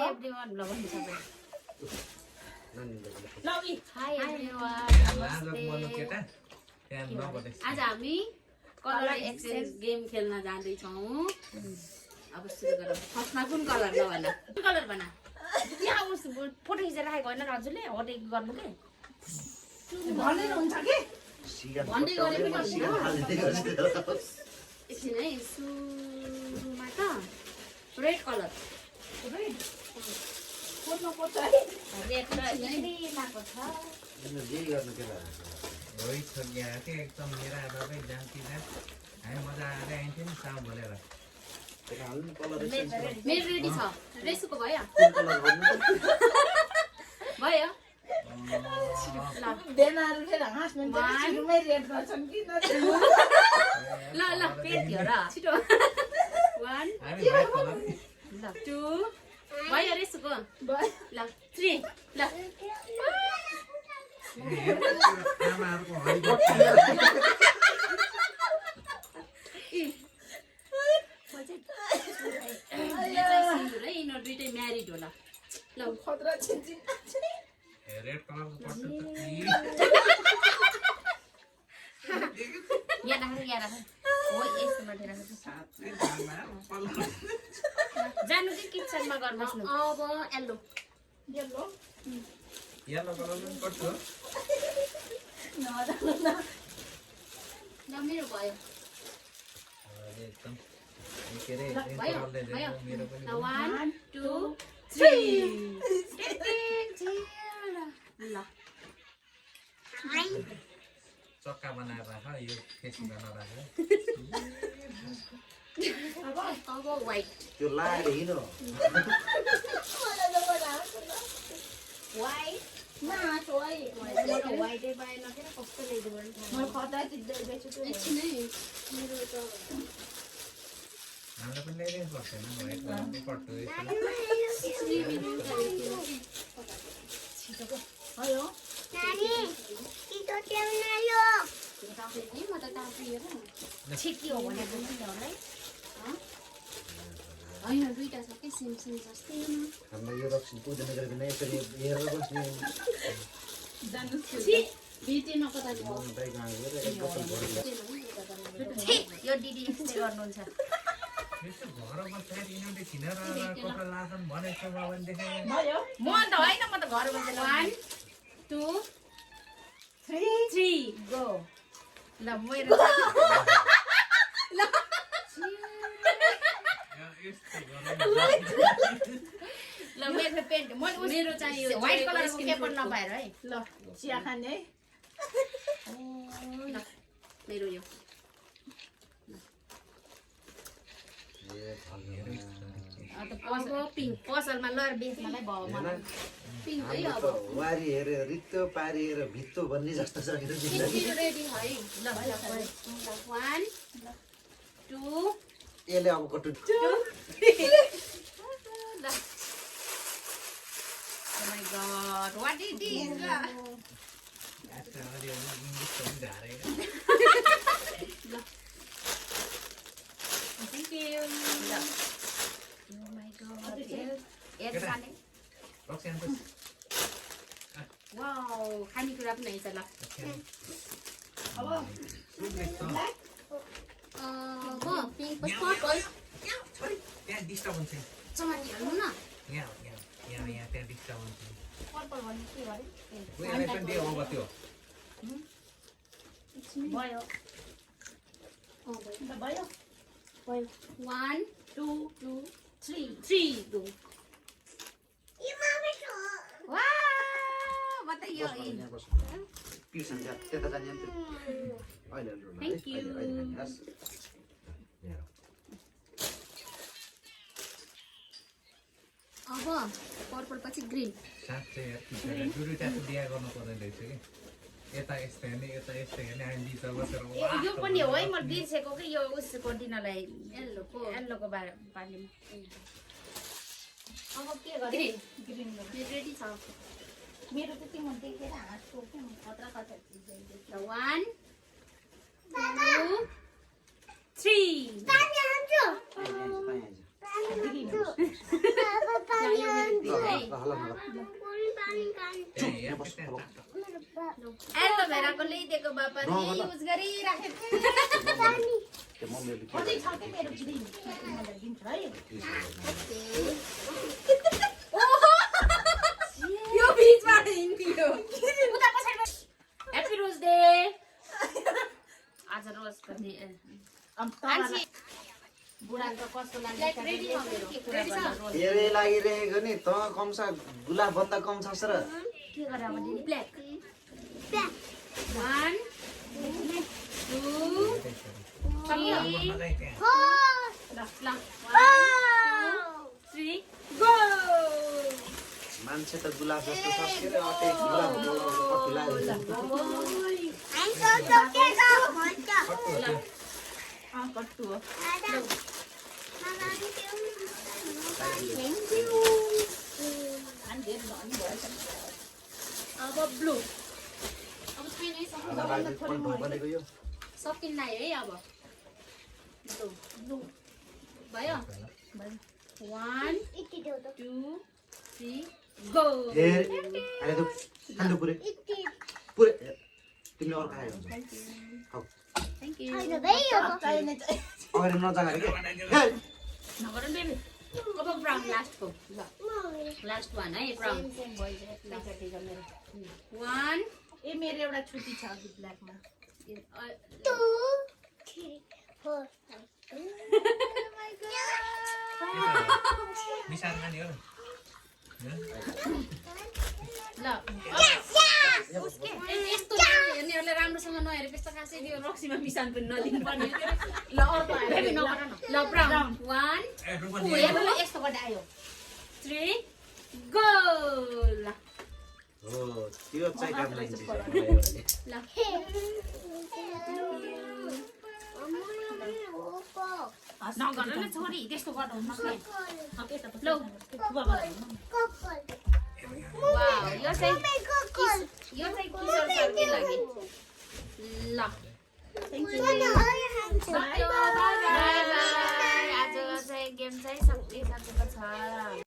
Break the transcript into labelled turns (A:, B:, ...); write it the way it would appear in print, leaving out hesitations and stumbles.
A: everyone ल भन्नु सबै
B: ल इ
A: हाई एभ्रीवान आज हामी कलर एक्सचेन्ज गेम खेल्न जाँदैछौँ अब सुरु गरौँ फर्स्टमा कुन कलर नभन कुन कलर भन यहाँ फोटो खिचेर राखेको होइन र हजुरले हटे गर्नु के
B: भनेर हुन्छ के
A: भन्दै गरे पनि एकछिन है सुरुमा त रेड कलर
B: रेड फोटो पर्छ है
A: रेड र ग्रिनको छ
C: रोहित छोडिया के एकदम मेरा बाबै जान्ती जान हामी मजा आएर आइन्थ्यो नि साउ बोलेर
A: मेरो रेडी छ रेसुको भयो भयो
B: देनाहरू फेरि हाँस्नु सुरुमै रेड गर्छन् कि
A: ल ल पेट थियो र छिटो 1
C: हामी व्हाइट कलर
A: ल 2 भयो रेसुको ल 3 ल
C: आमाहरुको हरिबोट
A: यिनीहरू दुइटै म्यारिड होला ल
B: खतरा छिन्चिन
C: रेड कलरको पर्छ
A: यहाँ राख हो यस्तो माथि राख जानु कि किचनमा गर्न बस्नु अब येल्लो
B: येल्लो
C: येल्लो कलर पनि पर्छ
A: ल मेरो भयो
C: एकदम के रे
A: भयो
C: मेरो पनि
A: 1 2 3 ल
C: चक्का बनाएर राख यो फेसिङ गर्न राख
A: अब व्हाइट
D: त्यो लाएर हिँड्नु
A: व्हाइट व्हाइटै पाएन के कस्तो ल्याइदियो भने
B: म खतरा चित्दैछु
A: एकछिन है मेरो त
C: हाम्रो पनि ल्याइदिनु पर्दैन व्हाइट कलरको पट्टो
B: भयो
A: म त तापिएर छिट्यो भने पनि होला है होइन दुईटा छ कि सेम सेम जस्तै
D: हाम्रो यो रक्सी पूजा गरेको यसरी हेरेर बस्ने
A: भिटेन कता
D: दाइ गाउँ गएर एक बोतल भरेर
A: यो दिदी यस्तै गर्नुहुन्छ
C: यसो घर बसेर यिनीहरूले किनेर कपडा लाछन् भनेको भयो भनेदेखि
B: भयो
A: म त होइन म त घर बसेर 1 2 3 गो ल मेरो ल मेरो पेन्ट मेरो चाहिँ व्हाइट कलरको पेपर नपाएर है
B: ल चिया खाने है
A: ल मेरो यो अब पिङ्क पसलमा लर बेच्नलाई भयो मलाई पिङ्क है अब
D: वारी हेरेर रित्तो पारी हेरेर भित्तो भन्ने जस्तो छ मेरो जिन्दगी
A: रेडी है ल 1 2
D: यसले अब कटु
A: ल Oh my god, what did this?
C: English पनि झारेर
A: Thank you. Oh my god. Wow, खानेकुरा पनि रहेछ ल
B: अब
A: म पिङ्क पर्पल
C: त्यहाँ डिस्टर्ब हुन्छ
A: चमानी हाल्नु न
C: यहाँ त्यहाँ डिस्टर्ब हुन्छ
A: पर्पल भन्ने के गरे
C: उयोलाई पनि दियो अब त्यो
A: भयो
B: भयो
A: 1 2 2 3 गो वाह बताइयो
D: ट्युसन त्यता जाने अहिले
A: Thank you. अब पर्पल पछि ग्रीन
C: साँच्चै दुईटा बिहा गर्नु पर्दैन रहेछ कि यता यस्तो हेर्ने यता यस्तो हेर्ने हामी बिचमा बसेर
A: यो पनि हो है म बिर्सेको कि यो उसको दिनलाई येल्लोको बारेमा अब के गरे
B: ग्रीन
A: रेडी छ
B: मेरो त्यति म देखेर हाँस्छु के खतरा खतरा चिज
A: 1 2 3
B: ग्रीन
A: है
D: ल ल
A: एलोभेराको ल्याइदिएको बाबाले युज गरिराखेको
D: त्यो मम्मीले के
B: अझै छ के मेरो दिन्छु है
A: यो बीचबाट हिँड्दियो उता पछाडि ह्यापी रोज डे आज रोजको डे मान्छे बुढाको कस्तो लाग्छ रेडी छ मेरो रेडी छ
D: धेरै लागिरहेको नि त कमसा गुलाब भन्दा कम छ र
A: के गरे अब दिदी ब्ल्याक 1 2 3
C: मलाई त्यहाँ
A: ल 3 गो
D: मान्छे त गुलाब जस्तो सस्केर अटे गुलाब कति लाग्यो
A: कट्टु हो अब ब्लू अब स्पिनै
D: बनेको यो
A: सकिन्न है अब ब्लू भयो 1 2 3 गो
D: फेरि अहिले त खानु पुरै पुरै तिमीले अर्को खायो खाऊ
A: थ्याङ्क यू
D: अगाडि नजाने के
A: नगर बेबी अब ब्राउन लास्टको ल लास्ट वान है ब्राउन 1
B: ए मेरो एउटा छुट्टी छ अघि ब्ल्याकमा
E: 2 3 4
C: मिसान खाने हो
A: ल यस्तो हेर्नेहरूले राम्रोसँग नहेरे त्यस्तो खासै दियो रक्सीमा मिसान पनि नदिनु पर्ने ल अर्को आयो बेबी नगर न ल ब्राउन 1 यस्तो गर्दा आयो 3 गो ल
D: हो त्यो चाहिँ काम लाग्छ
A: ल नगर न छोरी त्यस्तो गर्नु ल वाउ यो चाहिँ किशोर सरकै लागि ल बाई बाई आज चाहिँ गेम चाहिँ सकिसकेको छ